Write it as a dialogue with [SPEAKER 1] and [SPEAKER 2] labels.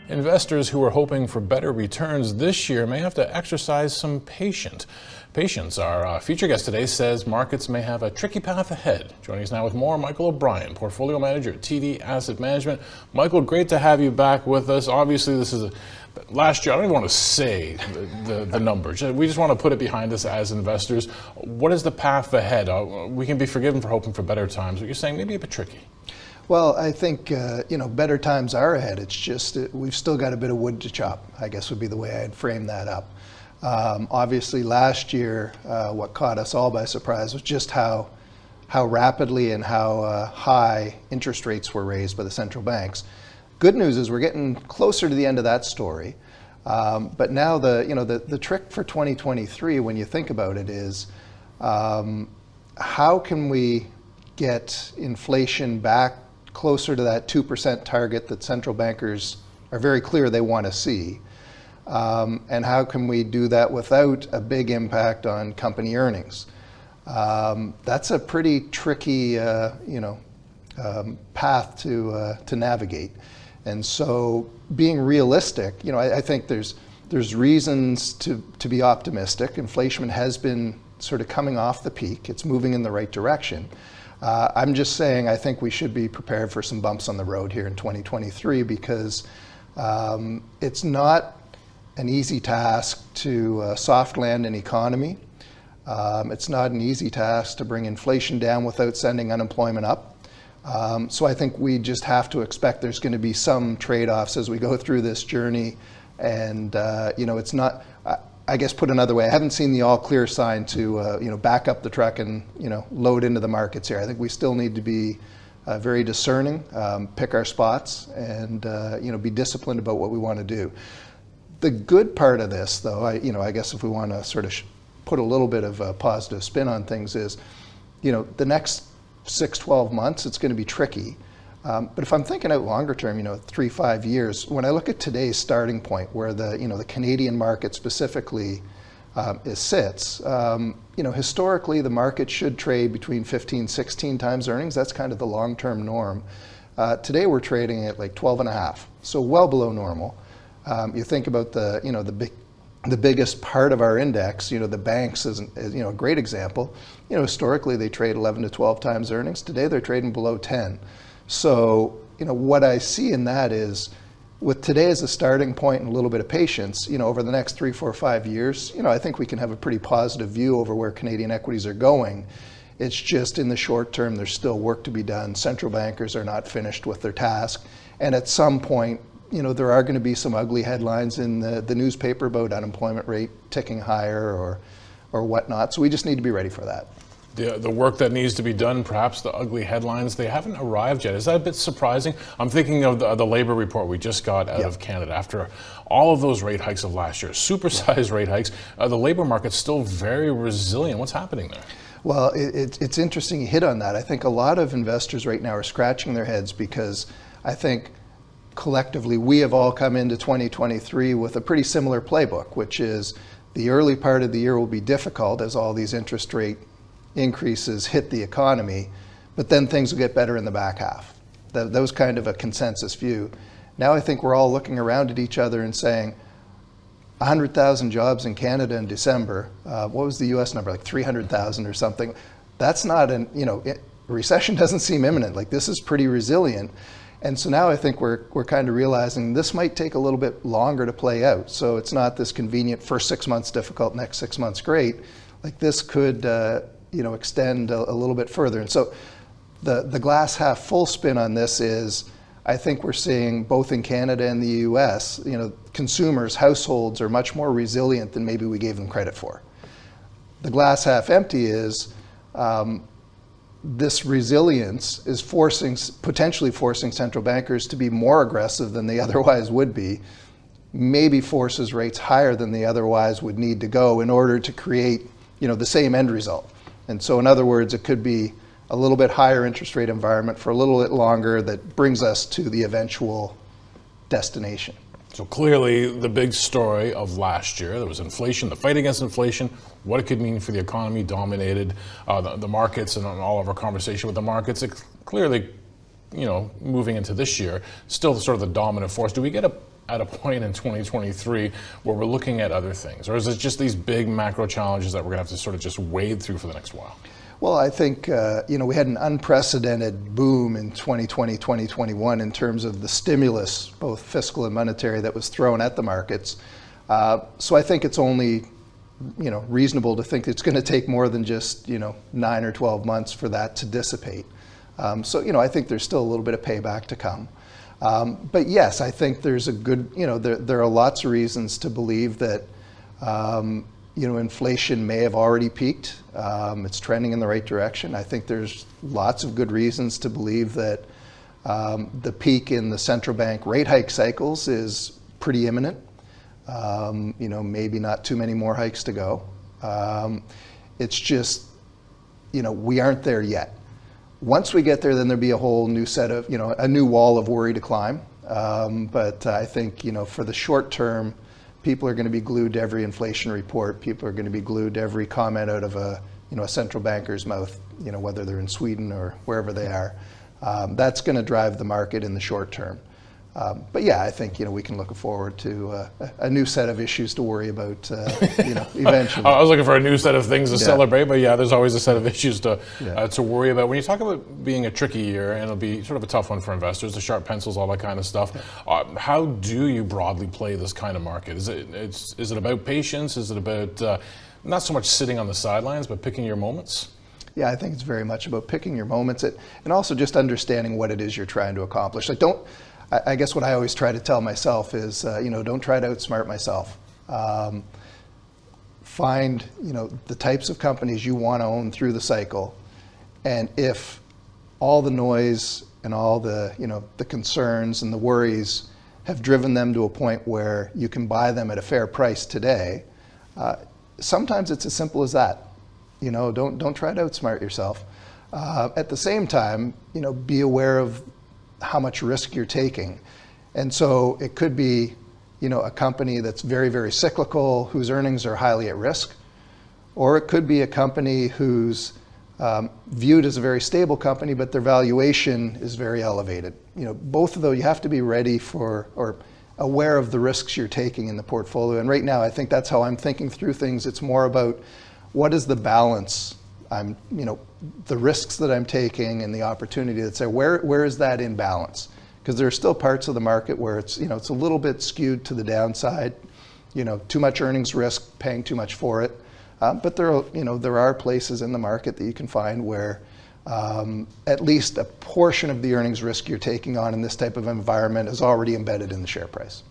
[SPEAKER 1] Investors who are hoping for better returns this year may have to exercise some patience. Our feature guest today says markets may have a tricky path ahead. Joining us now with more, Michael O'Brien, Portfolio Manager at TD Asset Management. Michael, great to have you back with us. Obviously, this is last year. I don't even want to say the numbers. We just want to put it behind us as investors. What is the path ahead? We can be forgiven for hoping for better times, but you're saying maybe a bit tricky.
[SPEAKER 2] Well, I think better times are ahead. It's just we've still got a bit of wood to chop, I guess would be the way I'd frame that up. Obviously, last year, what caught us all by surprise was just how rapidly and how high interest rates were raised by the central banks. Good news is we're getting closer to the end of that story. But now the trick for 2023, when you think about it, is how can we get inflation back closer to that 2% target that central bankers are very clear they want to see? And how can we do that without a big impact on company earnings? That's a pretty tricky path to navigate. And so being realistic, I think there's reasons to be optimistic. Inflation has been sort of coming off the peak. It's moving in the right direction. I'm just saying I think we should be prepared for some bumps on the road here in 2023 because it's not an easy task to soft land an economy. It's not an easy task to bring inflation down without sending unemployment up. So I think we just have to expect there's going to be some trade-offs as we go through this journey. And it's not, I guess put another way, I haven't seen the all clear sign to back up the truck and load into the markets here. I think we still need to be very discerning, pick our spots, and be disciplined about what we want to do. The good part of this, though, I guess if we want to sort of put a little bit of a positive spin on things, is the next 6-12 months it's going to be tricky. But if I'm thinking out longer term, 3-5 years, when I look at today's starting point where the Canadian market specifically sits, historically the market should trade between 15-16 times earnings. That's kind of the long-term norm. Today we're trading at like 12.5, so well below normal. You think about the biggest part of our index, the banks is a great example. Historically they trade 11 to 12 times earnings. Today they're trading below 10. So, what I see in that is, with today as a starting point and a little bit of patience, over the next 3, 4, 5 years, I think we can have a pretty positive view over where Canadian equities are going. It's just in the short term, there's still work to be done. Central bankers are not finished with their task. And at some point, there are going to be some ugly headlines in the newspaper about unemployment rate ticking higher or whatnot. So we just need to be ready for that.
[SPEAKER 1] The work that needs to be done, perhaps the ugly headlines, they haven't arrived yet. Is that a bit surprising? I'm thinking of the labor report we just got out of Canada. After all of those rate hikes of last year, supersized rate hikes, the labor market's still very resilient. What's happening there?
[SPEAKER 2] Well, it's interesting you hit on that. I think a lot of investors right now are scratching their heads because I think collectively we have all come into 2023 with a pretty similar playbook, which is the early part of the year will be difficult as all these interest rate increases hit the economy, but then things will get better in the back half. That was kind of a consensus view. Now I think we're all looking around at each other and saying 100,000 jobs in Canada in December. What was the US number, like 300,000 or something? That's not recession doesn't seem imminent. Like, this is pretty resilient. And so now I think we're kind of realizing this might take a little bit longer to play out. So it's not this convenient first 6 months difficult, next 6 months great. Like, this could extend a little bit further. And so the glass half full spin on this is, I think we're seeing both in Canada and the US, consumers, households are much more resilient than maybe we gave them credit for. The glass half empty is this resilience is potentially forcing central bankers to be more aggressive than they otherwise would be, maybe forces rates higher than they otherwise would need to go in order to create the same end result. And so in other words, it could be a little bit higher interest rate environment for a little bit longer that brings us to the eventual destination.
[SPEAKER 1] So clearly the big story of last year, there was inflation, the fight against inflation, what it could mean for the economy dominated the markets, and all of our conversation with the markets. It clearly, moving into this year, still sort of the dominant force. Do we get a at a point in 2023 where we're looking at other things? Or is it just these big macro challenges that we're going to have to sort of just wade through for the next while?
[SPEAKER 2] Well, I think we had an unprecedented boom in 2020, 2021 in terms of the stimulus, both fiscal and monetary, that was thrown at the markets. So I think it's only reasonable to think it's going to take more than just 9 or 12 months for that to dissipate. So I think there's still a little bit of payback to come. But yes, I think there's a good there are lots of reasons to believe that inflation may have already peaked. It's trending in the right direction. I think there's lots of good reasons to believe that the peak in the central bank rate hike cycles is pretty imminent. Maybe not too many more hikes to go. It's just, we aren't there yet. Once we get there, then there'll be a whole new set of, a new wall of worry to climb. But I think, for the short term, people are going to be glued to every inflation report. People are going to be glued to every comment out of a central banker's mouth, whether they're in Sweden or wherever they are. That's going to drive the market in the short term. But yeah, I think we can look forward to a new set of issues to worry about. Eventually.
[SPEAKER 1] I was looking for a new set of things to celebrate, but yeah, there's always a set of issues to worry about. When you talk about being a tricky year, and it'll be sort of a tough one for investors, the sharp pencils, all that kind of stuff. How do you broadly play this kind of market? Is it about patience? Is it about not so much sitting on the sidelines, but picking your moments?
[SPEAKER 2] Yeah, I think it's very much about picking your moments, and also just understanding what it is you're trying to accomplish. I guess what I always try to tell myself is, don't try to outsmart myself. Find, the types of companies you want to own through the cycle. And if all the noise and all the, the concerns and the worries have driven them to a point where you can buy them at a fair price today, sometimes it's as simple as that. Don't try to outsmart yourself. At the same time, be aware of how much risk you're taking. And so it could be, a company that's very, very cyclical, whose earnings are highly at risk, or it could be a company who's viewed as a very stable company, but their valuation is very elevated. Both of those, you have to be ready for, or aware of the risks you're taking in the portfolio. And right now, I think that's how I'm thinking through things. It's more about what is the balance the risks that I'm taking and the opportunity that's there. Where is that in balance? Because there are still parts of the market where it's it's a little bit skewed to the downside. Too much earnings risk, paying too much for it. But there are places in the market that you can find where at least a portion of the earnings risk you're taking on in this type of environment is already embedded in the share price.